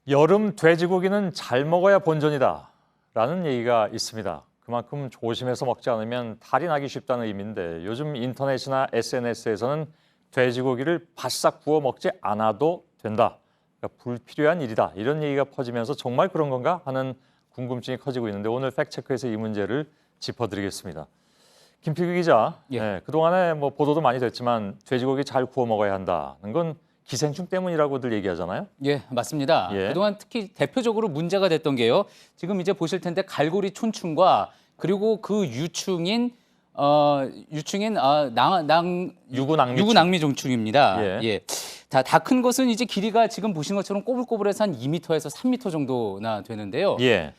여름 돼지고기는 잘 먹어야 본전이다 라는 얘기가 있습니다. 그만큼 조심해서 먹지 않으면 탈이 나기 쉽다는 의미인데 요즘 인터넷이나 SNS에서는 돼지고기를 바싹 구워 먹지 않아도 된다. 그러니까 불필요한 일이다. 이런 얘기가 퍼지면서 정말 그런 건가 하는 궁금증이 커지고 있는데 오늘 팩트체크에서 이 문제를 짚어드리겠습니다. 김필규 기자, 예. 그동안에 뭐 보도도 많이 됐지만 돼지고기 잘 구워 먹어야 한다는 건 기생충 때문이라고들 얘기하잖아요. 예, 맞습니다. 예. 그동안 특히 대표적으로 문제가 됐던 게요. 지금 이제 보실 텐데 갈고리 촌충과 그리고 그 유충인 유구낭미종충입니다. 예. 다 큰 것은 이제 길이가 지금 보신 것처럼 꼬불꼬불해서 한 2m에서 3m 정도나 되는데요. 예.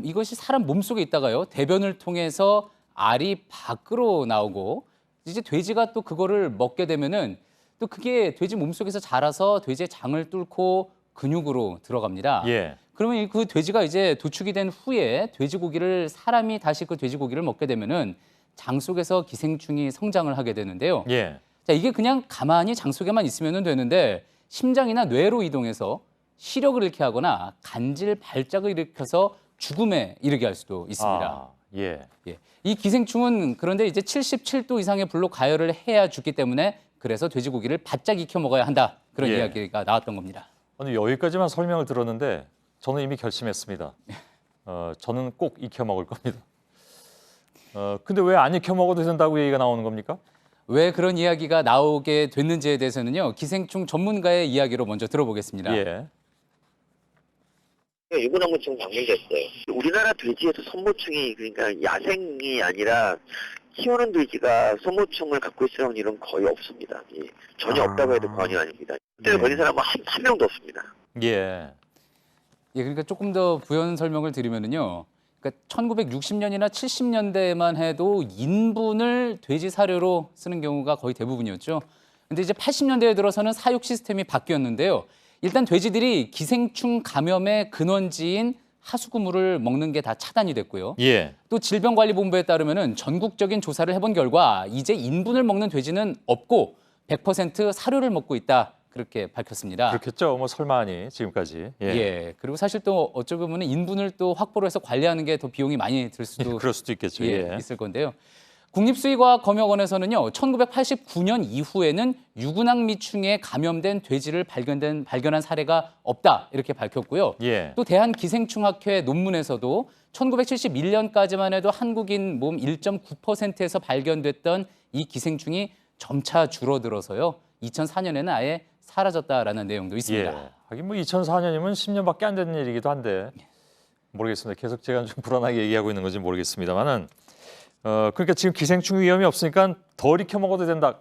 이것이 사람 몸속에 있다가요. 대변을 통해서 알이 밖으로 나오고 이제 돼지가 또 그거를 먹게 되면은 또 그게 돼지 몸속에서 자라서 돼지의 장을 뚫고 근육으로 들어갑니다. 예. 그러면 그 돼지가 이제 도축이 된 후에 돼지고기를 사람이 다시 그 돼지고기를 먹게 되면은 장 속에서 기생충이 성장을 하게 되는데요. 예. 자, 이게 그냥 가만히 장 속에만 있으면 되는데 심장이나 뇌로 이동해서 시력을 잃게 하거나 간질 발작을 일으켜서 죽음에 이르게 할 수도 있습니다. 아, 예. 예. 이 기생충은 그런데 이제 77도 이상의 불로 가열을 해야 죽기 때문에 그래서 돼지고기를 바짝 익혀 먹어야 한다. 그런 예. 이야기가 나왔던 겁니다. 오늘 여기까지만 설명을 들었는데 저는 이미 결심했습니다. 저는 꼭 익혀 먹을 겁니다. 근데 왜 안 익혀 먹어도 된다고 얘기가 나오는 겁니까? 왜 그런 이야기가 나오게 됐는지에 대해서는요. 기생충 전문가의 이야기로 먼저 들어보겠습니다. 예. 유구낭무충 방문됐어요. 우리나라 돼지에서 선모충이 그러니까 야생이 아니라 키우는 돼지가 선모충을 갖고 있으면 일은 거의 없습니다. 예. 전혀 없다고 해도 과언이 아닙니다. 그때 걸린 사람은 한 명도 없습니다. 예. 예, 그러니까 조금 더 부연 설명을 드리면은요. 그러니까 1960년이나 70년대에만 해도 인분을 돼지 사료로 쓰는 경우가 거의 대부분이었죠. 근데 이제 80년대에 들어서는 사육 시스템이 바뀌었는데요. 일단 돼지들이 기생충 감염의 근원지인 하수구물을 먹는 게 다 차단이 됐고요. 예. 또 질병관리본부에 따르면은 전국적인 조사를 해본 결과 이제 인분을 먹는 돼지는 없고 100% 사료를 먹고 있다. 그렇게 밝혔습니다. 그렇겠죠. 뭐 설마하니 지금까지. 예. 그리고 사실 또 어쩌고 보면 인분을 또 확보를 해서 관리하는 게 더 비용이 많이 들 수도 그럴 수도 있겠죠. 예. 있을 건데요. 국립수의과학검역원에서는요, 1989년 이후에는 유구낭미충에 감염된 돼지를 발견한 사례가 없다 이렇게 밝혔고요. 예. 또 대한기생충학회 논문에서도 1971년까지만 해도 한국인 몸 1.9%에서 발견됐던 이 기생충이 점차 줄어들어서요, 2004년에는 아예 사라졌다라는 내용도 있습니다. 예. 하긴 뭐 2004년이면 10년밖에 안 된 일이기도 한데 모르겠습니다. 계속 제가 좀 불안하게 얘기하고 있는 건지 모르겠습니다만은 그러니까 지금 기생충 위험이 없으니까 덜 익혀 먹어도 된다.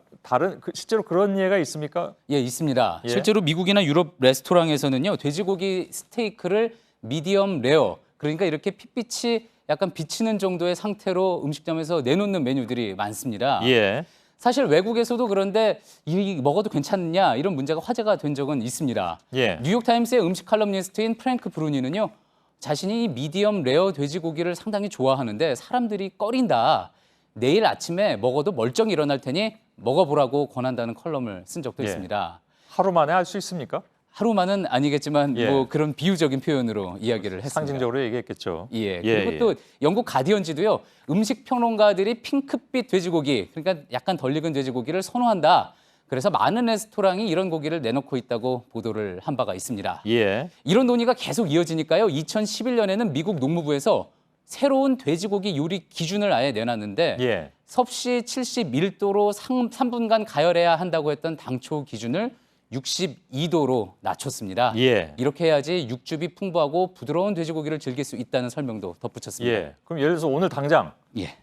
실제로 그런 예가 있습니까? 예, 있습니다. 예. 실제로 미국이나 유럽 레스토랑에서는요, 돼지고기 스테이크를 미디엄 레어, 그러니까 이렇게 핏빛이 약간 비치는 정도의 상태로 음식점에서 내놓는 메뉴들이 많습니다. 예. 사실 외국에서도 그런데 이 먹어도 괜찮느냐 이런 문제가 화제가 된 적은 있습니다. 예. 뉴욕타임스의 음식 칼럼니스트인 프랭크 브루니는요, 자신이 미디엄 레어 돼지고기를 상당히 좋아하는데 사람들이 꺼린다. 내일 아침에 먹어도 멀쩡히 일어날 테니 먹어보라고 권한다는 컬럼을 쓴 적도 예. 있습니다. 하루 만에 할 수 있습니까? 하루만은 아니겠지만 예. 뭐 그런 비유적인 표현으로 이야기를 했습니다. 상징적으로 얘기했겠죠. 예. 그리고 또 영국 가디언지도요, 음식 평론가들이 핑크빛 돼지고기, 그러니까 약간 덜 익은 돼지고기를 선호한다. 그래서 많은 레스토랑이 이런 고기를 내놓고 있다고 보도를 한 바가 있습니다. 예. 이런 이런 논의가 계속 이어지니까요, 2011년에는 미국 농무부에서 새로운 돼지고기 요리 기준을 아예 내놨는데 예. 섭씨 71도로 3분간 가열해야 한다고 했던 당초 기준을 62도로 낮췄습니다. 예. 이렇게 해야지 육즙이 풍부하고 부드러운 돼지고기를 즐길 수 있다는 설명도 덧붙였습니다. 예. 그럼 예를 들어서 오늘 당장 예.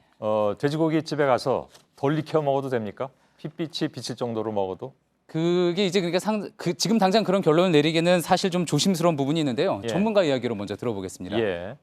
돼지고기 집에 가서 덜 익혀 먹어도 됩니까? 핏빛이 비칠 정도로 먹어도? 그게 이제 그러니까 지금 당장 그런 결론을 내리기는 사실 좀 조심스러운 부분이 있는데요. 예. 전문가 이야기로 먼저 들어보겠습니다. 예.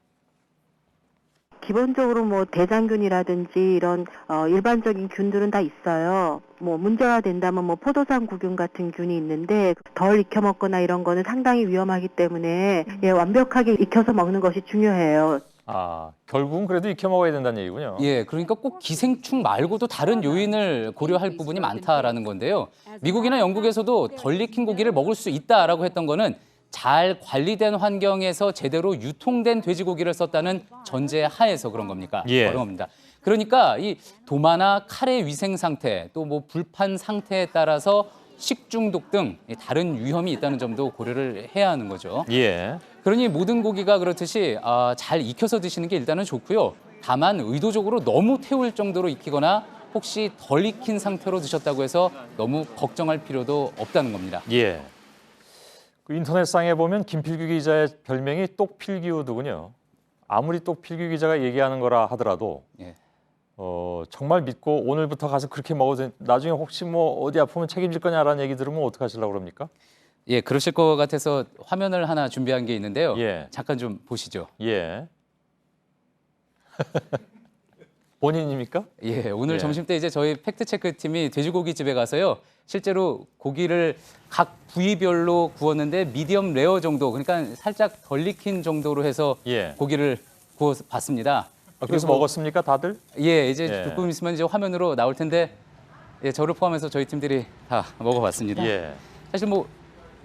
기본적으로 뭐 대장균이라든지 이런 일반적인 균들은 다 있어요. 뭐 문제가 된다면 뭐 포도당 구균 같은 균이 있는데 덜 익혀 먹거나 이런 거는 상당히 위험하기 때문에 완벽하게 익혀서 먹는 것이 중요해요. 아, 결국은 그래도 익혀 먹어야 된다는 얘기군요. 예, 그러니까 꼭 기생충 말고도 다른 요인을 고려할 부분이 많다라는 건데요. 미국이나 영국에서도 덜 익힌 고기를 먹을 수 있다라고 했던 거는 잘 관리된 환경에서 제대로 유통된 돼지고기를 썼다는 전제 하에서 그런 겁니까? 예. 그런 겁니다. 그러니까 이 도마나 칼의 위생 상태, 또 뭐 불판 상태에 따라서 식중독 등 다른 위험이 있다는 점도 고려를 해야 하는 거죠. 예. 그러니 모든 고기가 그렇듯이 잘 익혀서 드시는 게 일단은 좋고요. 다만 의도적으로 너무 태울 정도로 익히거나 혹시 덜 익힌 상태로 드셨다고 해서 너무 걱정할 필요도 없다는 겁니다. 예. 그 인터넷상에 보면 김필규 기자의 별명이 똑필기우드군요. 아무리 똑필규 기자가 얘기하는 거라 하더라도 예. 정말 믿고 오늘부터 가서 그렇게 먹어도 나중에 혹시 뭐 어디 아프면 책임질 거냐라는 얘기 들으면 어떻게 하시려고 그럽니까? 예, 그러실 것 같아서 화면을 하나 준비한 게 있는데요. 예. 잠깐 좀 보시죠. 예. 본인입니까? 예, 오늘 예. 점심 때 이제 저희 팩트체크 팀이 돼지고기 집에 가서요. 실제로 고기를 각 부위별로 구웠는데 미디엄 레어 정도, 그러니까 살짝 덜 익힌 정도로 해서 예. 고기를 구워 봤습니다. 그래서 그리고- 먹었습니까, 다들? 예, 이제 예. 조금 있으면 이제 화면으로 나올 텐데 예, 저를 포함해서 저희 팀들이 다 먹어봤습니다. 예. 사실 뭐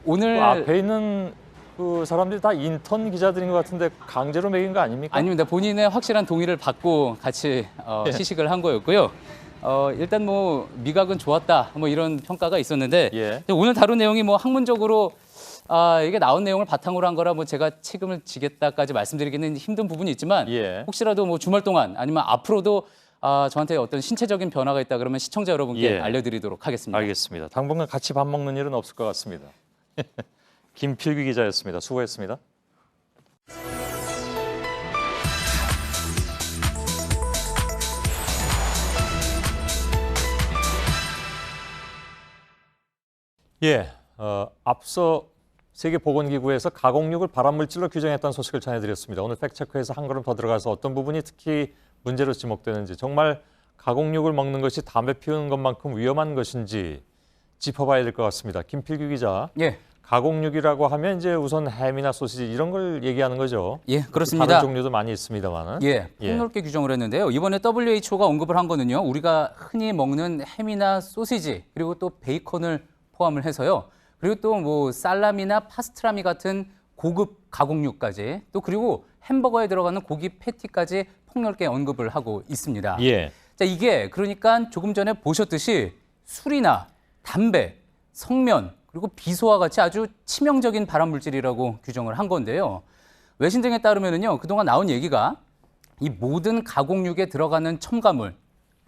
오늘 그 앞에 있는 그 사람들이 다 인턴 기자들인 것 같은데 강제로 먹인 거 아닙니까? 아닙니다. 본인의 확실한 동의를 받고 같이 예. 시식을 한 거였고요. 일단 뭐 미각은 좋았다, 뭐 이런 평가가 있었는데 예. 오늘 다룬 내용이 뭐 학문적으로 이게 나온 내용을 바탕으로 한 거라 뭐 제가 책임을 지겠다까지 말씀드리기는 힘든 부분이 있지만 예. 혹시라도 뭐 주말 동안 아니면 앞으로도 저한테 어떤 신체적인 변화가 있다 그러면 시청자 여러분께 예. 알려드리도록 하겠습니다. 알겠습니다. 당분간 같이 밥 먹는 일은 없을 것 같습니다. 김필규 기자였습니다. 수고했습니다. 예, 앞서 세계보건기구에서 가공육을 발암물질로 규정했다는 소식을 전해드렸습니다. 오늘 팩트체크에서 한 걸음 더 들어가서 어떤 부분이 특히 문제로 지목되는지, 정말 가공육을 먹는 것이 담배 피우는 것만큼 위험한 것인지 짚어봐야 될 것 같습니다. 김필규 기자, 예, 가공육이라고 하면 이제 우선 햄이나 소시지 이런 걸 얘기하는 거죠. 예, 그렇습니다. 다른 종류도 많이 있습니다만은. 예, 예. 폭넓게 규정을 했는데요. 이번에 WHO가 언급을 한 거는요. 우리가 흔히 먹는 햄이나 소시지 그리고 또 베이컨을 포함을 해서요. 그리고 또 뭐 살라미나 파스트라미 같은 고급 가공육까지 또 그리고 햄버거에 들어가는 고기 패티까지 폭넓게 언급을 하고 있습니다. 예. 자, 이게 그러니까 조금 전에 보셨듯이 술이나 담배, 성면 그리고 비소와 같이 아주 치명적인 발암 물질이라고 규정을 한 건데요. 외신 등에 따르면은요, 그동안 나온 얘기가 이 모든 가공육에 들어가는 첨가물,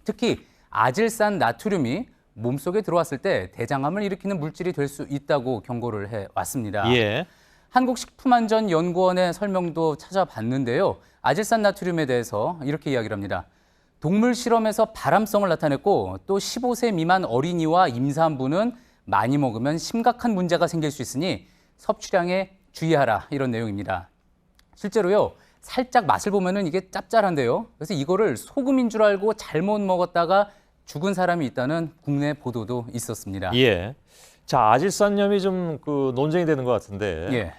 특히 아질산 나트륨이 몸속에 들어왔을 때 대장암을 일으키는 물질이 될 수 있다고 경고를 해 왔습니다. 예. 한국식품안전연구원의 설명도 찾아봤는데요. 아질산 나트륨에 대해서 이렇게 이야기를 합니다. 동물 실험에서 발암성을 나타냈고 또 15세 미만 어린이와 임산부는 많이 먹으면 심각한 문제가 생길 수 있으니 섭취량에 주의하라, 이런 내용입니다. 실제로요, 살짝 맛을 보면은 이게 짭짤한데요. 그래서 이거를 소금인 줄 알고 잘못 먹었다가 죽은 사람이 있다는 국내 보도도 있었습니다. 예. 자, 아질산염이 좀 그 논쟁이 되는 것 같은데. 예.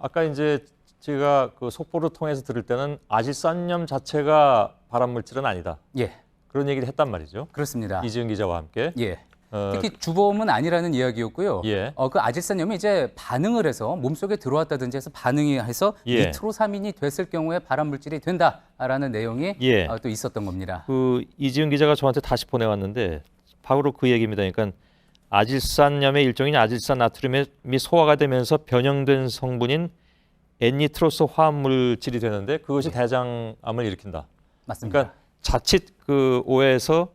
아까 이제 제가 그 속보를 통해서 들을 때는 아질산염 자체가 발암 물질은 아니다. 예, 그런 얘기를 했단 말이죠. 그렇습니다. 이지은 기자와 함께. 예. 어, 특히 주범은 아니라는 이야기였고요. 예. 그 아질산염이 이제 반응을 해서 몸속에 들어왔다든지 해서 반응이 해서 예. 니트로사민이 됐을 경우에 발암 물질이 된다라는 내용이 예. 또 있었던 겁니다. 그 이지은 기자가 저한테 다시 보내왔는데 바로 그 얘기입니다. 그러니까 아질산염의 일종인 아질산 나트륨이 소화가 되면서 변형된 성분인 N니트로스 화합물질이 되는데 그것이 대장암을 일으킨다. 맞습니다. 그러니까 자칫 그 오해에서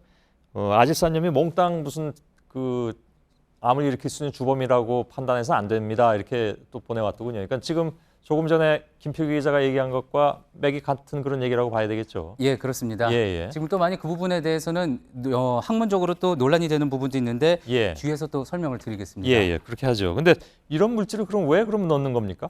아질산염이 몽땅 무슨 그 암을 일으킬 수 있는 주범이라고 판단해서 안 됩니다. 이렇게 또 보내왔더군요. 그러니까 지금 조금 전에 김필규 기자가 얘기한 것과 맥이 같은 그런 얘기라고 봐야 되겠죠. 예, 그렇습니다. 예, 예. 지금 또 많이 그 부분에 대해서는 학문적으로 또 논란이 되는 부분도 있는데 예. 뒤에서 또 설명을 드리겠습니다. 예, 예. 그렇게 하죠. 근데 이런 물질을 그럼 왜 그럼 넣는 겁니까?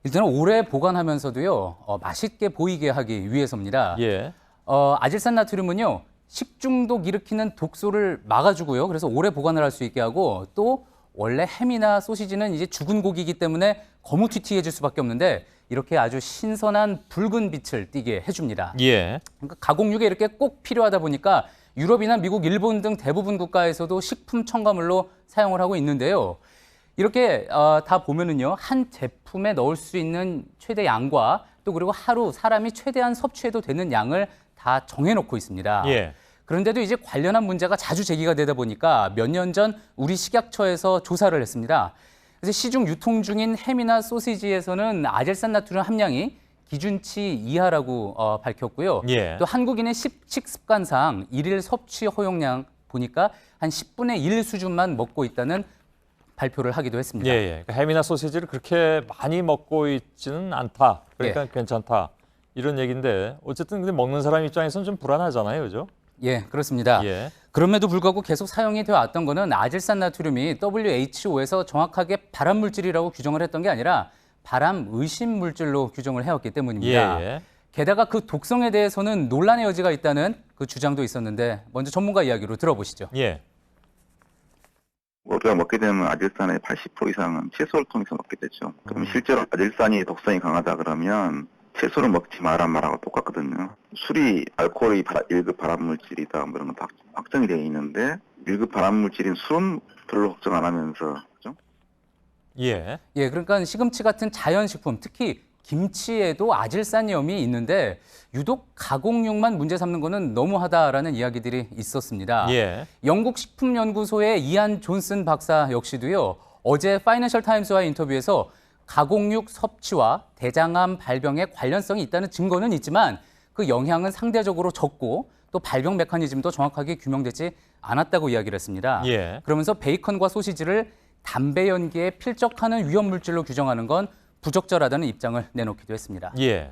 일단은 오래 보관하면서도요, 맛있게 보이게 하기 위해서입니다. 예. 아질산 나트륨은요, 식중독 일으키는 독소를 막아주고요. 그래서 오래 보관을 할 수 있게 하고 또 원래 햄이나 소시지는 이제 죽은 고기이기 때문에 거무튀튀해질 수밖에 없는데 이렇게 아주 신선한 붉은 빛을 띠게 해줍니다. 예. 그러니까 가공육에 이렇게 꼭 필요하다 보니까 유럽이나 미국, 일본 등 대부분 국가에서도 식품 첨가물로 사용을 하고 있는데요. 이렇게 다 보면은요, 한 제품에 넣을 수 있는 최대 양과 또 그리고 하루 사람이 최대한 섭취해도 되는 양을 다 정해놓고 있습니다. 예. 그런데도 이제 관련한 문제가 자주 제기가 되다 보니까 몇 년 전 우리 식약처에서 조사를 했습니다. 그래서 시중 유통 중인 햄이나 소시지에서는 아젤산 나트륨 함량이 기준치 이하라고 밝혔고요. 예. 또 한국인의 식습관상 일일 섭취 허용량 보니까 한 10분의 1 수준만 먹고 있다는 발표를 하기도 했습니다. 예, 예. 그러니까 햄이나 소시지를 그렇게 많이 먹고 있지는 않다. 그러니까 괜찮다. 이런 얘기인데 어쨌든 근데 먹는 사람 입장에서는 좀 불안하잖아요, 그죠? 예, 그렇습니다. 예. 그럼에도 불구하고 계속 사용이 되어 왔던 거는 아질산 나트륨이 WHO에서 정확하게 발암 물질이라고 규정을 했던 게 아니라 발암 의심 물질로 규정을 해왔기 때문입니다. 예. 게다가 그 독성에 대해서는 논란의 여지가 있다는 그 주장도 있었는데 먼저 전문가 이야기로 들어보시죠. 예. 우리가 먹게 되면 아질산의 80% 이상은 채소를 통해서 먹게 되죠. 그럼 실제로 아질산이 독성이 강하다 그러면 채소를 먹지 말아라고 똑같거든요. 술이 알코올이 1급 발암물질이다 뭐 이런 건 다 확정이 되어 있는데 1급 발암물질인 술은 별로 걱정 안 하면서 그죠? 예. 예, 그러니까 시금치 같은 자연식품, 특히 김치에도 아질산염이 있는데 유독 가공육만 문제 삼는 거는 너무하다라는 이야기들이 있었습니다. 예. 영국 식품연구소의 이안 존슨 박사 역시도요, 어제 파이낸셜 타임스와의 인터뷰에서 가공육 섭취와 대장암 발병에 관련성이 있다는 증거는 있지만 그 영향은 상대적으로 적고 또 발병 메커니즘도 정확하게 규명되지 않았다고 이야기를 했습니다. 예. 그러면서 베이컨과 소시지를 담배 연기에 필적하는 위험 물질로 규정하는 건 부적절하다는 입장을 내놓기도 했습니다. 예.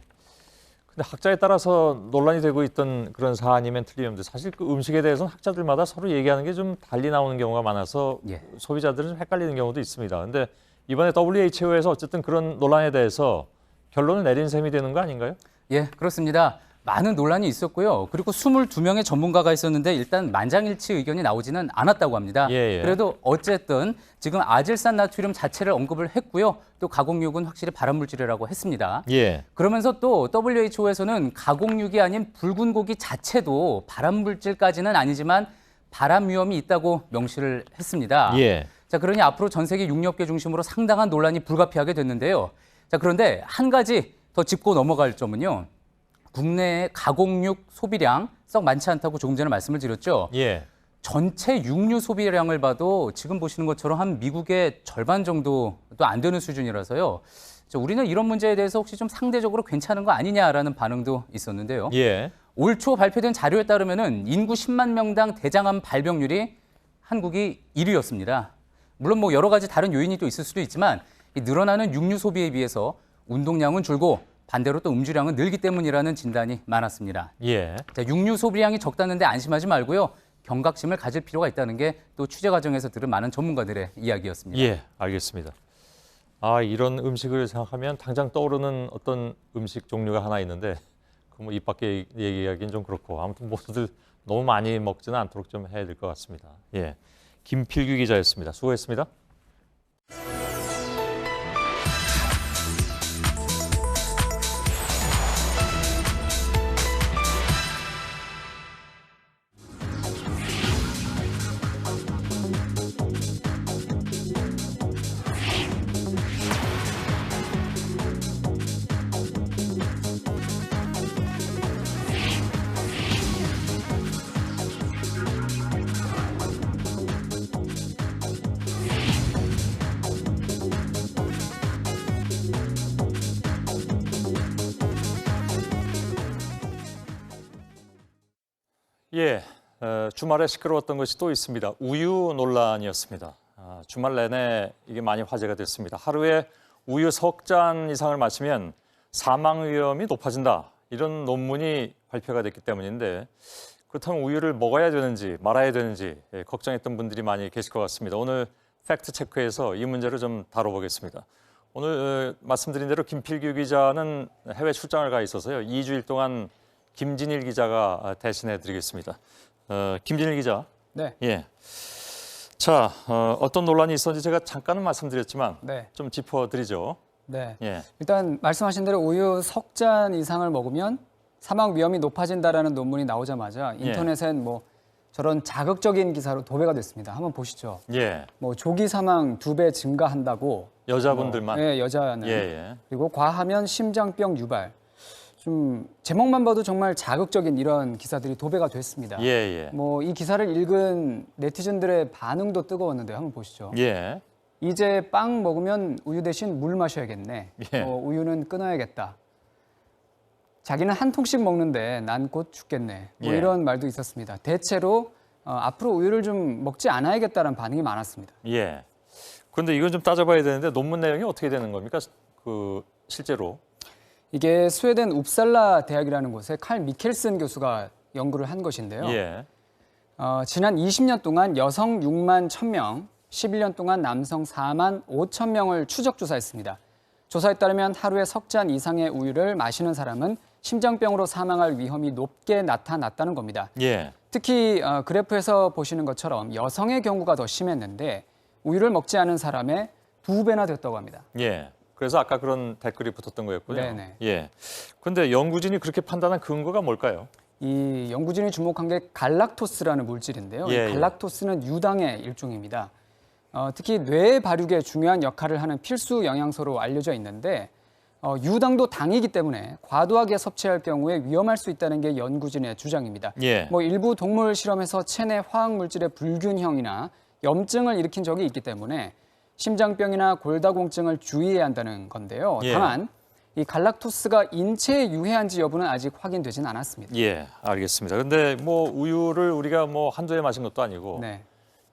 근데 학자에 따라서 논란이 되고 있던 그런 사안이면 틀림없는데 사실 그 음식에 대해서는 학자들마다 서로 얘기하는 게 좀 달리 나오는 경우가 많아서 예. 소비자들은 좀 헷갈리는 경우도 있습니다. 근데 이번에 WHO에서 어쨌든 그런 논란에 대해서 결론을 내린 셈이 되는 거 아닌가요? 예, 그렇습니다. 많은 논란이 있었고요. 그리고 22명의 전문가가 있었는데 일단 만장일치 의견이 나오지는 않았다고 합니다. 예, 예. 그래도 어쨌든 지금 아질산 나트륨 자체를 언급을 했고요. 또 가공육은 확실히 발암물질이라고 했습니다. 예. 그러면서 또 WHO에서는 가공육이 아닌 붉은 고기 자체도 발암물질까지는 아니지만 발암 위험이 있다고 명시를 했습니다. 예. 자, 그러니 앞으로 전 세계 육류업계 중심으로 상당한 논란이 불가피하게 됐는데요. 자, 그런데 한 가지 더 짚고 넘어갈 점은요. 국내의 가공육 소비량 썩 많지 않다고 조금 전에 말씀을 드렸죠. 예. 전체 육류 소비량을 봐도 지금 보시는 것처럼 한 미국의 절반 정도도 안 되는 수준이라서요. 자, 우리는 이런 문제에 대해서 혹시 좀 상대적으로 괜찮은 거 아니냐라는 반응도 있었는데요. 예. 올 초 발표된 자료에 따르면은 인구 10만 명당 대장암 발병률이 한국이 1위였습니다. 물론 뭐 여러 가지 다른 요인이 또 있을 수도 있지만 이 늘어나는 육류 소비에 비해서 운동량은 줄고 반대로 또 음주량은 늘기 때문이라는 진단이 많았습니다. 예. 자, 육류 소비량이 적다는데 안심하지 말고요. 경각심을 가질 필요가 있다는 게 또 취재 과정에서 들은 많은 전문가들의 이야기였습니다. 예. 알겠습니다. 아, 이런 음식을 생각하면 당장 떠오르는 어떤 음식 종류가 하나 있는데 그 뭐 입 밖에 얘기하기는 좀 그렇고 아무튼 모두들 너무 많이 먹지는 않도록 좀 해야 될 것 같습니다. 예. 김필규 기자였습니다. 수고했습니다. 예, 주말에 시끄러웠던 것이 또 있습니다. 우유 논란이었습니다. 주말 내내 이게 많이 화제가 됐습니다. 하루에 우유 석 잔 이상을 마시면 사망 위험이 높아진다. 이런 논문이 발표가 됐기 때문인데 그렇다면 우유를 먹어야 되는지 말아야 되는지 걱정했던 분들이 많이 계실 것 같습니다. 오늘 팩트 체크에서 이 문제를 좀 다뤄보겠습니다. 오늘 말씀드린 대로 김필규 기자는 해외 출장을 가 있어서요. 2주일 동안 김진일 기자가 대신해 드리겠습니다. 김진일 기자. 네. 예. 자, 어떤 논란이 있었는지 제가 잠깐은 말씀드렸지만 네. 좀 짚어드리죠. 네. 예. 일단 말씀하신 대로 우유 석 잔 이상을 먹으면 사망 위험이 높아진다라는 논문이 나오자마자 인터넷엔 뭐 저런 자극적인 기사로 도배가 됐습니다. 한번 보시죠. 예. 뭐 조기 사망 2배 증가한다고. 여자분들만. 네, 여자는. 예, 예. 그리고 과하면 심장병 유발. 좀 제목만 봐도 정말 자극적인 이런 기사들이 도배가 됐습니다. 예, 예. 뭐 이 기사를 읽은 네티즌들의 반응도 뜨거웠는데요. 한번 보시죠. 예. 이제 빵 먹으면 우유 대신 물 마셔야겠네. 예. 우유는 끊어야겠다. 자기는 한 통씩 먹는데 난 곧 죽겠네. 뭐 예. 이런 말도 있었습니다. 대체로 앞으로 우유를 좀 먹지 않아야겠다는 반응이 많았습니다. 예. 그런데 이건 좀 따져봐야 되는데 논문 내용이 어떻게 되는 겁니까? 그 실제로. 이게 스웨덴 웁살라 대학이라는 곳에 칼 미켈슨 교수가 연구를 한 것인데요. 예. 지난 20년 동안 여성 6만 1,000명, 11년 동안 남성 4만 5천 명을 추적 조사했습니다. 조사에 따르면 하루에 석 잔 이상의 우유를 마시는 사람은 심장병으로 사망할 위험이 높게 나타났다는 겁니다. 예. 특히 그래프에서 보시는 것처럼 여성의 경우가 더 심했는데 우유를 먹지 않은 사람의 2배나 됐다고 합니다. 예. 그래서 아까 그런 댓글이 붙었던 거였군요. 네네. 예. 그런데 연구진이 그렇게 판단한 근거가 뭘까요? 이 연구진이 주목한 게 갈락토스라는 물질인데요. 예, 이 갈락토스는 유당의 일종입니다. 특히 뇌 발육에 중요한 역할을 하는 필수 영양소로 알려져 있는데 유당도 당이기 때문에 과도하게 섭취할 경우에 위험할 수 있다는 게 연구진의 주장입니다. 예. 뭐 일부 동물 실험에서 체내 화학 물질의 불균형이나 염증을 일으킨 적이 있기 때문에 심장병이나 골다공증을 주의해야 한다는 건데요. 예. 다만 이 갈락토스가 인체에 유해한지 여부는 아직 확인되진 않았습니다. 예, 알겠습니다. 근데 뭐 우유를 우리가 뭐 한두 해 마신 것도 아니고 네.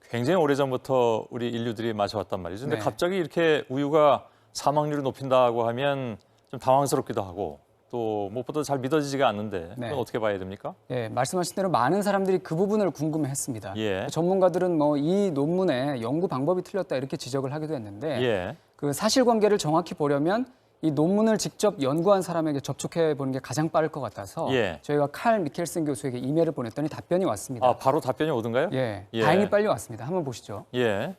굉장히 오래전부터 우리 인류들이 마셔왔단 말이죠. 근데 네. 갑자기 이렇게 우유가 사망률을 높인다고 하면 좀 당황스럽기도 하고 또 무엇보다 잘 믿어지지가 않는데 네. 그건 어떻게 봐야 됩니까? 예, 말씀하신 대로 많은 사람들이 그 부분을 궁금해했습니다. 예. 전문가들은 뭐 이 논문에 연구 방법이 틀렸다 이렇게 지적을 하기도 했는데 예. 그 사실관계를 정확히 보려면 이 논문을 직접 연구한 사람에게 접촉해 보는 게 가장 빠를 것 같아서 예. 저희가 칼 미켈슨 교수에게 이메일을 보냈더니 답변이 왔습니다. 아, 바로 답변이 오던가요? 예, 예. 다행히 빨리 왔습니다. 한번 보시죠. 예.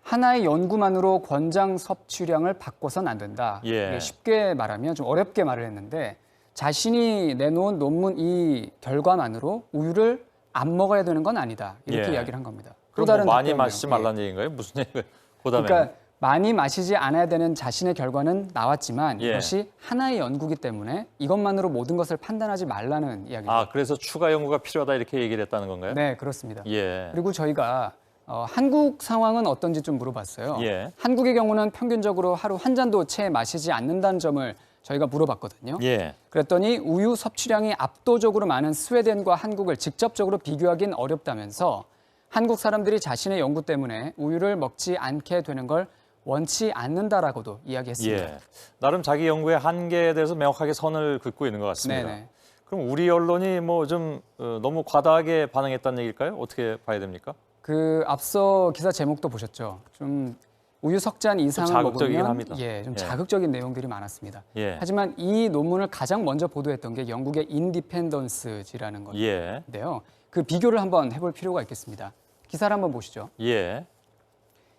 하나의 연구만으로 권장 섭취량을 바꿔서는 안 된다. 예. 이게 쉽게 말하면 좀 어렵게 말을 했는데 자신이 내놓은 논문 이 결과만으로 우유를 안 먹어야 되는 건 아니다. 이렇게 예. 이야기를 한 겁니다. 그럼 뭐 많이 답변이에요. 마시지 예. 말라는 얘기인가요? 무슨 얘기인가요? 그다음에 그러니까 많이 마시지 않아야 되는 자신의 결과는 나왔지만 예. 이것이 하나의 연구기 때문에 이것만으로 모든 것을 판단하지 말라는 이야기입니다. 아, 그래서 추가 연구가 필요하다 이렇게 얘기를 했다는 건가요? 네, 그렇습니다. 예. 그리고 저희가 한국 상황은 어떤지 좀 물어봤어요. 예. 한국의 경우는 평균적으로 하루 한 잔도 채 마시지 않는다는 점을 저희가 물어봤거든요. 예. 그랬더니 우유 섭취량이 압도적으로 많은 스웨덴과 한국을 직접적으로 비교하기는 어렵다면서 한국 사람들이 자신의 연구 때문에 우유를 먹지 않게 되는 걸 원치 않는다라고도 이야기했습니다. 예. 나름 자기 연구의 한계에 대해서 명확하게 선을 긋고 있는 것 같습니다. 네네. 그럼 우리 언론이 뭐 좀 너무 과다하게 반응했다는 얘기일까요? 어떻게 봐야 됩니까? 그 앞서 기사 제목도 보셨죠. 좀 우유 석 잔 이상을 자극적이긴 먹으면 합니다. 예, 좀 예. 자극적인 내용들이 많았습니다. 예. 하지만 이 논문을 가장 먼저 보도했던 게 영국의 인디펜던스지라는 예. 건데요. 그 비교를 한번 해볼 필요가 있겠습니다. 기사를 한번 보시죠. 예.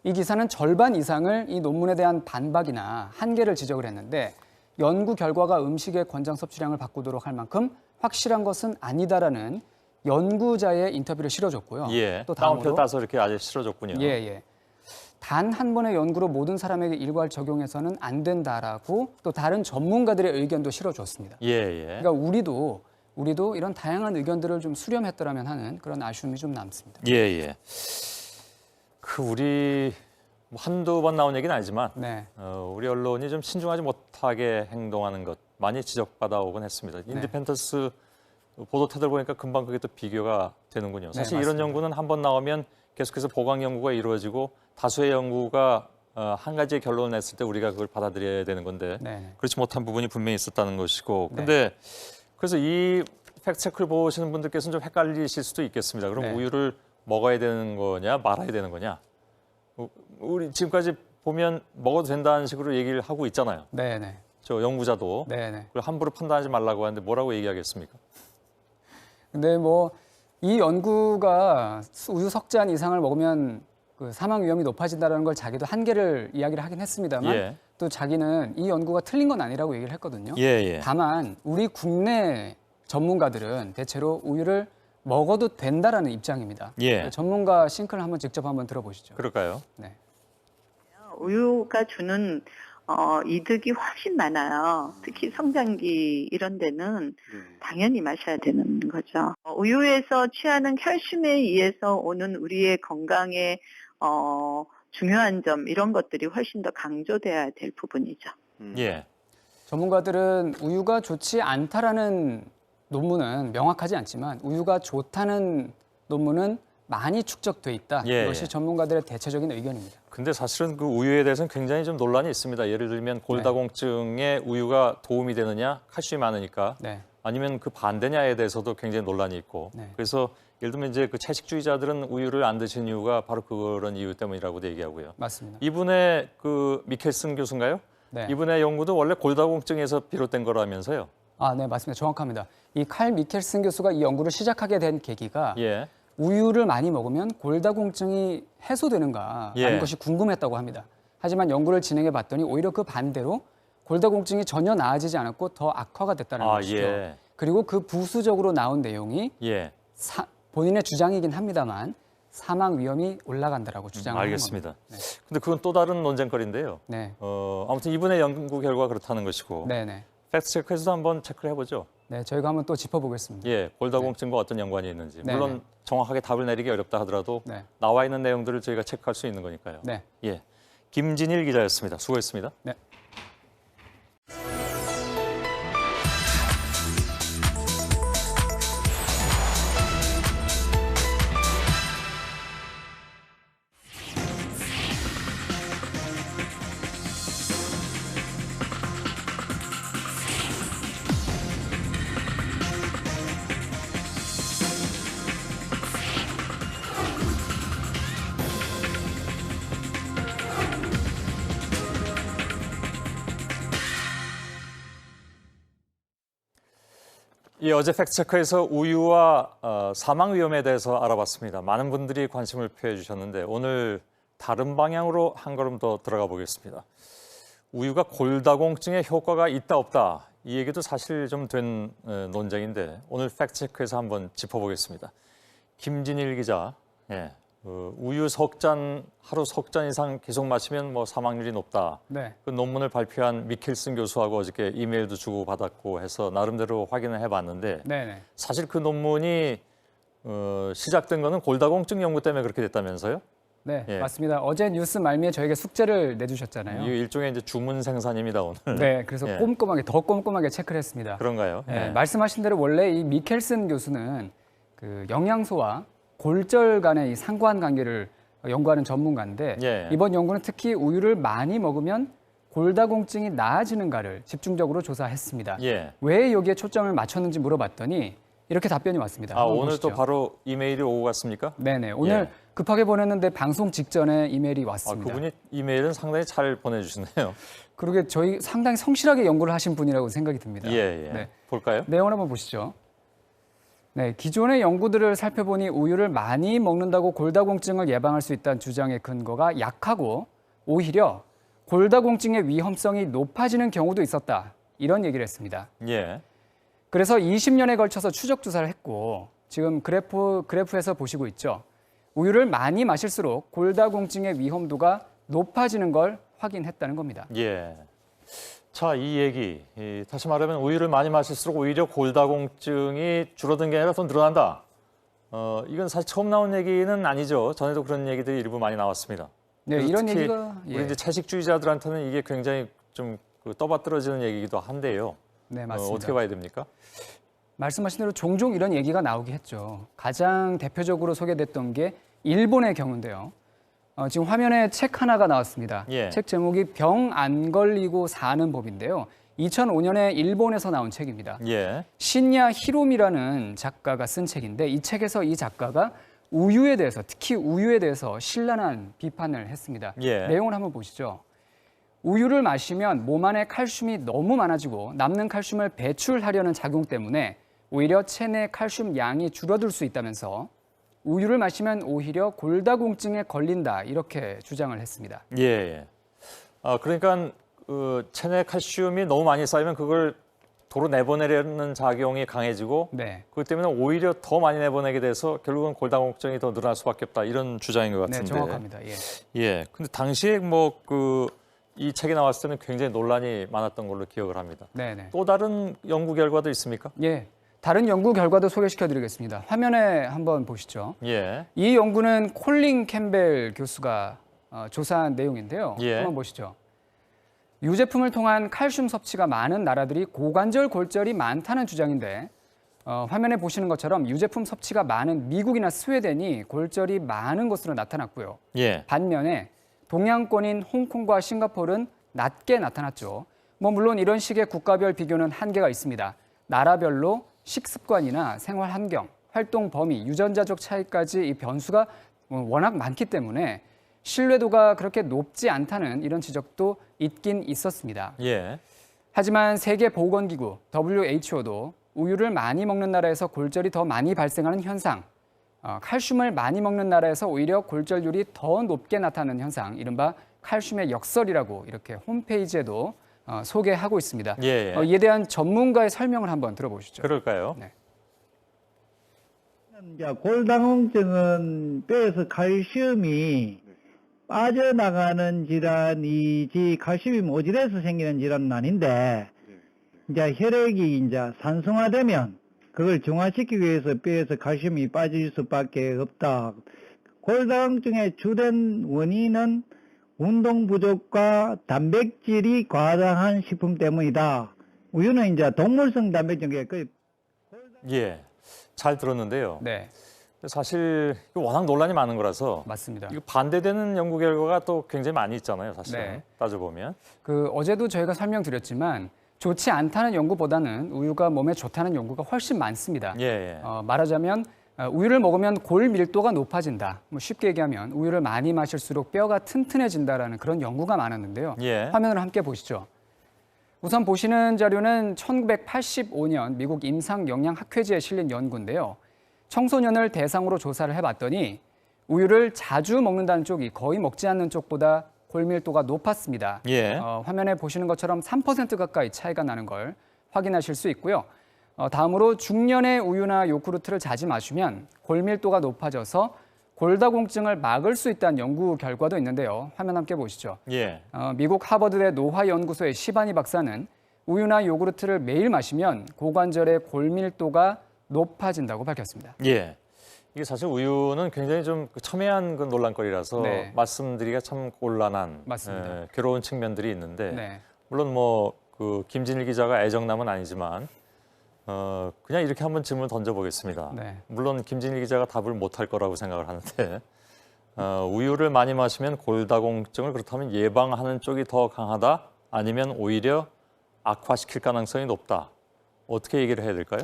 이 기사는 절반 이상을 이 논문에 대한 반박이나 한계를 지적을 했는데 연구 결과가 음식의 권장 섭취량을 바꾸도록 할 만큼 확실한 것은 아니다라는 연구자의 인터뷰를 실어줬고요. 예. 또 따옴표 다음으로 따서 이렇게 아주 실어줬군요. 예, 예. 단 한 번의 연구로 모든 사람에게 일괄 적용해서는 안 된다라고 또 다른 전문가들의 의견도 실어줬습니다. 예, 예. 그러니까 우리도 이런 다양한 의견들을 좀 수렴했더라면 하는 그런 아쉬움이 좀 남습니다. 예, 예. 그 우리 뭐 한두 번 나온 얘기는 아니지만 네. 우리 언론이 좀 신중하지 못하게 행동하는 것 많이 지적받아 오곤 했습니다. 인디펜던스 보도 태도를 보니까 금방 그게 또 비교가 되는군요. 사실 네, 이런 맞습니다. 연구는 한 번 나오면 계속해서 보강 연구가 이루어지고 다수의 연구가 한 가지의 결론을 냈을 때 우리가 그걸 받아들여야 되는 건데 네. 그렇지 못한 부분이 분명히 있었다는 것이고 네. 근데 그래서 이 팩트체크를 보시는 분들께서는 좀 헷갈리실 수도 있겠습니다. 그럼 네. 우유를 먹어야 되는 거냐 말아야 되는 거냐 우리 지금까지 보면 먹어도 된다는 식으로 얘기를 하고 있잖아요. 네, 네. 저 연구자도 네, 네. 그걸 함부로 판단하지 말라고 하는데 뭐라고 얘기하겠습니까? 근데 뭐 이 연구가 우유 석 잔 이상을 먹으면 그 사망 위험이 높아진다는 걸 자기도 한계를 이야기를 하긴 했습니다만 예. 또 자기는 이 연구가 틀린 건 아니라고 얘기를 했거든요. 예, 예. 다만 우리 국내 전문가들은 대체로 우유를 먹어도 된다라는 입장입니다. 예. 전문가 싱크를 직접 한번 들어보시죠. 그럴까요? 네. 우유가 주는 이득이 훨씬 많아요. 특히 성장기 이런 데는 당연히 마셔야 되는 거죠. 우유에서 취하는 칼슘에 의해서 오는 우리의 건강에 중요한 점 이런 것들이 훨씬 더 강조돼야 될 부분이죠. 예. 전문가들은 우유가 좋지 않다라는 논문은 명확하지 않지만 우유가 좋다는 논문은 많이 축적돼 있다. 예, 이것이 예. 전문가들의 대체적인 의견입니다. 근데 사실은 그 우유에 대해서는 굉장히 좀 논란이 있습니다. 예를 들면 골다공증에 우유가 도움이 되느냐, 칼슘이 많으니까, 네. 아니면 그 반대냐에 대해서도 굉장히 논란이 있고. 네. 그래서 예를 들면 이제 그 채식주의자들은 우유를 안 드시는 이유가 바로 그런 이유 때문이라고도 얘기하고요. 맞습니다. 이분의 그 미켈슨 교수인가요? 네. 이분의 연구도 원래 골다공증에서 비롯된 거라면서요. 네, 맞습니다. 정확합니다. 이 칼 미켈슨 교수가 이 연구를 시작하게 된 계기가 예. 우유를 많이 먹으면 골다공증이 해소되는가라는 예. 것이 궁금했다고 합니다. 하지만 연구를 진행해 봤더니 오히려 그 반대로 골다공증이 전혀 나아지지 않았고 더 악화가 됐다는 것이죠. 예. 그리고 그 부수적으로 나온 내용이 예. 본인의 주장이긴 합니다만 사망 위험이 올라간다라고 주장을 하는 알겠습니다. 겁니다. 근데 그건 또 다른 논쟁거리인데요. 네. 아무튼 이분의 연구 결과가 그렇다는 것이고. 네, 네. 팩트체크에서도 한번 체크를 해보죠. 네, 저희가 한번 또 짚어보겠습니다. 예, 골다공증과 어떤 연관이 있는지. 네, 물론 네. 정확하게 답을 내리기 어렵다 하더라도 네. 나와 있는 내용들을 저희가 체크할 수 있는 거니까요. 네. 예, 김진일 기자였습니다. 수고했습니다. 네. 예, 어제 팩트체크에서 우유와 사망 위험에 대해서 알아봤습니다. 많은 분들이 관심을 표해 주셨는데 오늘 다른 방향으로 한 걸음 더 들어가 보겠습니다. 우유가 골다공증에 효과가 있다 없다 이 얘기도 사실 좀 된 논쟁인데 오늘 팩트체크에서 한번 짚어보겠습니다. 김진일 기자, 예, 우유 하루 석 잔 이상 계속 마시면 뭐 사망률이 높다. 네. 그 논문을 발표한 미켈슨 교수하고 어저께 이메일도 주고 받았고 해서 나름대로 확인을 해봤는데 네, 네. 사실 그 논문이 시작된 거는 골다공증 연구 때문에 그렇게 됐다면서요? 네, 예. 맞습니다. 어제 뉴스 말미에 저에게 숙제를 내주셨잖아요. 이 일종의 이제 주문 생산입니다 오늘. 네, 그래서 예. 더 꼼꼼하게 체크를 했습니다. 그런가요? 네, 예. 말씀하신 대로 원래 이 미켈슨 교수는 그 영양소와 골절 간의 이 상관관계를 연구하는 전문가인데 예. 이번 연구는 특히 우유를 많이 먹으면 골다공증이 나아지는가를 집중적으로 조사했습니다. 예. 왜 여기에 초점을 맞췄는지 물어봤더니 이렇게 답변이 왔습니다. 한번 오늘 보시죠. 또 바로 이메일이 오고 갔습니까? 네네. 오늘 예. 급하게 보냈는데 방송 직전에 이메일이 아, 왔습니다. 그분이 이메일은 상당히 잘 보내주시네요. 그러게 저희 상당히 성실하게 연구를 하신 분이라고 생각이 듭니다. 예, 예. 네. 볼까요? 내용을 한번 보시죠. 네, 기존의 연구들을 살펴보니 우유를 많이 먹는다고 골다공증을 예방할 수 있다는 주장의 근거가 약하고 오히려 골다공증의 위험성이 높아지는 경우도 있었다. 이런 얘기를 했습니다. 예. 그래서 20년에 걸쳐서 추적 조사를 했고 지금 그래프에서 보시고 있죠. 우유를 많이 마실수록 골다공증의 위험도가 높아지는 걸 확인했다는 겁니다. 예. 자, 이 얘기 다시 말하면 우유를 많이 마실수록 오히려 골다공증이 줄어든 게 아니라 더 늘어난다. 이건 사실 처음 나온 얘기는 아니죠. 전에도 그런 얘기들이 일부 많이 나왔습니다. 네, 그래서 이런 특히 얘기가 우리 이제 채식주의자들한테는 이게 굉장히 좀 떠받들어지는 얘기이기도 한데요. 네, 맞습니다. 어떻게 봐야 됩니까? 말씀하신 대로 종종 이런 얘기가 나오게 했죠. 가장 대표적으로 소개됐던 게 일본의 경우인데요. 지금 화면에 책 하나가 나왔습니다. 예. 책 제목이 병 안 걸리고 사는 법인데요. 2005년에 일본에서 나온 책입니다. 예. 신야 히롬이라는 작가가 쓴 책인데 이 책에서 이 작가가 우유에 대해서 특히 우유에 대해서 신랄한 비판을 했습니다. 예. 내용을 한번 보시죠. 우유를 마시면 몸 안에 칼슘이 너무 많아지고 남는 칼슘을 배출하려는 작용 때문에 오히려 체내 칼슘 양이 줄어들 수 있다면서 우유를 마시면 오히려 골다공증에 걸린다 이렇게 주장을 했습니다. 예. 예. 그러니까 체내 칼슘이 너무 많이 쌓이면 그걸 도로 내보내려는 작용이 강해지고 네. 그것 때문에 오히려 더 많이 내보내게 돼서 결국은 골다공증이 더 늘어날 수밖에 없다 이런 주장인 것 네, 같은데. 정확합니다. 예. 예. 근데 당시에 뭐 이 책이 나왔을 때는 굉장히 논란이 많았던 걸로 기억을 합니다. 네, 네. 또 다른 연구 결과도 있습니까? 예. 다른 연구 결과도 소개시켜 드리겠습니다. 화면에 한번 보시죠. 예. 이 연구는 콜린 캠벨 교수가 조사한 내용인데요. 예. 한번 보시죠. 유제품을 통한 칼슘 섭취가 많은 나라들이 고관절 골절이 많다는 주장인데 화면에 보시는 것처럼 유제품 섭취가 많은 미국이나 스웨덴이 골절이 많은 것으로 나타났고요. 예. 반면에 동양권인 홍콩과 싱가포르는 낮게 나타났죠. 뭐 물론 이런 식의 국가별 비교는 한계가 있습니다. 나라별로 식습관이나 생활 환경, 활동 범위, 유전자적 차이까지 이 변수가 워낙 많기 때문에 신뢰도가 그렇게 높지 않다는 이런 지적도 있긴 있었습니다. 예. 하지만 세계보건기구 WHO도 우유를 많이 먹는 나라에서 골절이 더 많이 발생하는 현상, 칼슘을 많이 먹는 나라에서 오히려 골절률이 더 높게 나타나는 현상, 이른바 칼슘의 역설이라고 이렇게 홈페이지에도 소개하고 있습니다. 예. 이에 대한 전문가의 설명을 한번 들어보시죠. 그럴까요? 네. 이제 골다공증은 뼈에서 칼슘이 빠져나가는 질환이지 칼슘이 모질해서 생기는 질환은 아닌데 이제 혈액이 이제 산성화되면 그걸 중화시키기 위해서 뼈에서 칼슘이 빠질 수밖에 없다. 골다공증의 주된 원인은 운동 부족과 단백질이 과다한 식품 때문이다. 우유는 이제 동물성 단백질이 예. 잘 들었는데요. 네, 사실 워낙 논란이 많은 거라서 맞습니다. 이거 반대되는 연구 결과가 또 굉장히 많이 있잖아요. 사실 네. 따져보면. 어제도 저희가 설명드렸지만 좋지 않다는 연구보다는 우유가 몸에 좋다는 연구가 훨씬 많습니다. 예. 말하자면 우유를 먹으면 골 밀도가 높아진다. 뭐 쉽게 얘기하면 우유를 많이 마실수록 뼈가 튼튼해진다라는 그런 연구가 많았는데요. 예. 화면을 함께 보시죠. 우선 보시는 자료는 1985년 미국 임상영양학회지에 실린 연구인데요. 청소년을 대상으로 조사를 해봤더니 우유를 자주 먹는다는 쪽이 거의 먹지 않는 쪽보다 골밀도가 높았습니다. 예. 화면에 보시는 것처럼 3% 가까이 차이가 나는 걸 확인하실 수 있고요. 다음으로 중년의 우유나 요구르트를 자주 마시면 골밀도가 높아져서 골다공증을 막을 수 있다는 연구 결과도 있는데요. 화면 함께 보시죠. 예. 미국 하버드대 노화연구소의 시바니 박사는 우유나 요구르트를 매일 마시면 고관절의 골밀도가 높아진다고 밝혔습니다. 예. 이게 사실 우유는 굉장히 좀 첨예한 그 논란거리라서 네. 말씀드리기가 참 곤란한 맞습니다. 괴로운 측면들이 있는데 네. 물론 뭐 김진일 기자가 애정남은 아니지만 그냥 이렇게 한번 질문을 던져보겠습니다. 네. 물론 김진일 기자가 답을 못할 거라고 생각을 하는데 우유를 많이 마시면 골다공증을 그렇다면 예방하는 쪽이 더 강하다? 아니면 오히려 악화시킬 가능성이 높다? 어떻게 얘기를 해야 될까요?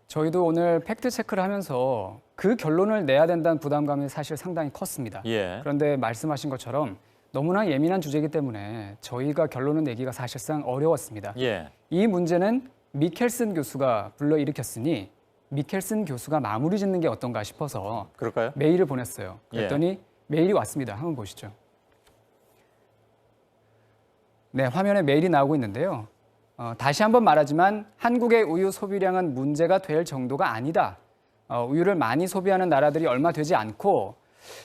저희도 오늘 팩트 체크를 하면서 그 결론을 내야 된다는 부담감이 사실 상당히 컸습니다. 예. 그런데 말씀하신 것처럼 너무나 예민한 주제이기 때문에 저희가 결론을 내기가 사실상 어려웠습니다. 예. 이 문제는 미켈슨 교수가 불러일으켰으니 미켈슨 교수가 마무리 짓는 게 어떤가 싶어서 그럴까요? 메일을 보냈어요. 그랬더니 메일이 왔습니다. 한번 보시죠. 네, 화면에 메일이 나오고 있는데요. 다시 한번 말하지만 한국의 우유 소비량은 문제가 될 정도가 아니다. 우유를 많이 소비하는 나라들이 얼마 되지 않고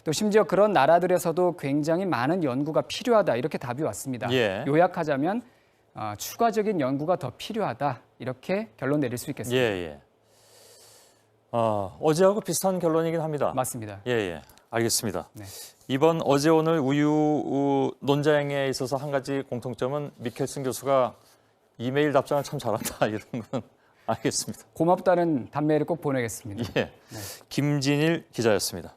또 심지어 그런 나라들에서도 굉장히 많은 연구가 필요하다. 이렇게 답이 왔습니다. 예. 요약하자면 추가적인 연구가 더 필요하다. 이렇게 결론 내릴 수 있겠습니다. 예. 어제하고 비슷한 결론이긴 합니다. 맞습니다. 예. 알겠습니다. 네. 이번 어제 오늘 우유 논쟁에 있어서 한 가지 공통점은 미켈슨 교수가 이메일 답장을 참 잘한다 이런 건 알겠습니다. 고맙다는 답메일을 꼭 보내겠습니다. 예. 김진일 기자였습니다.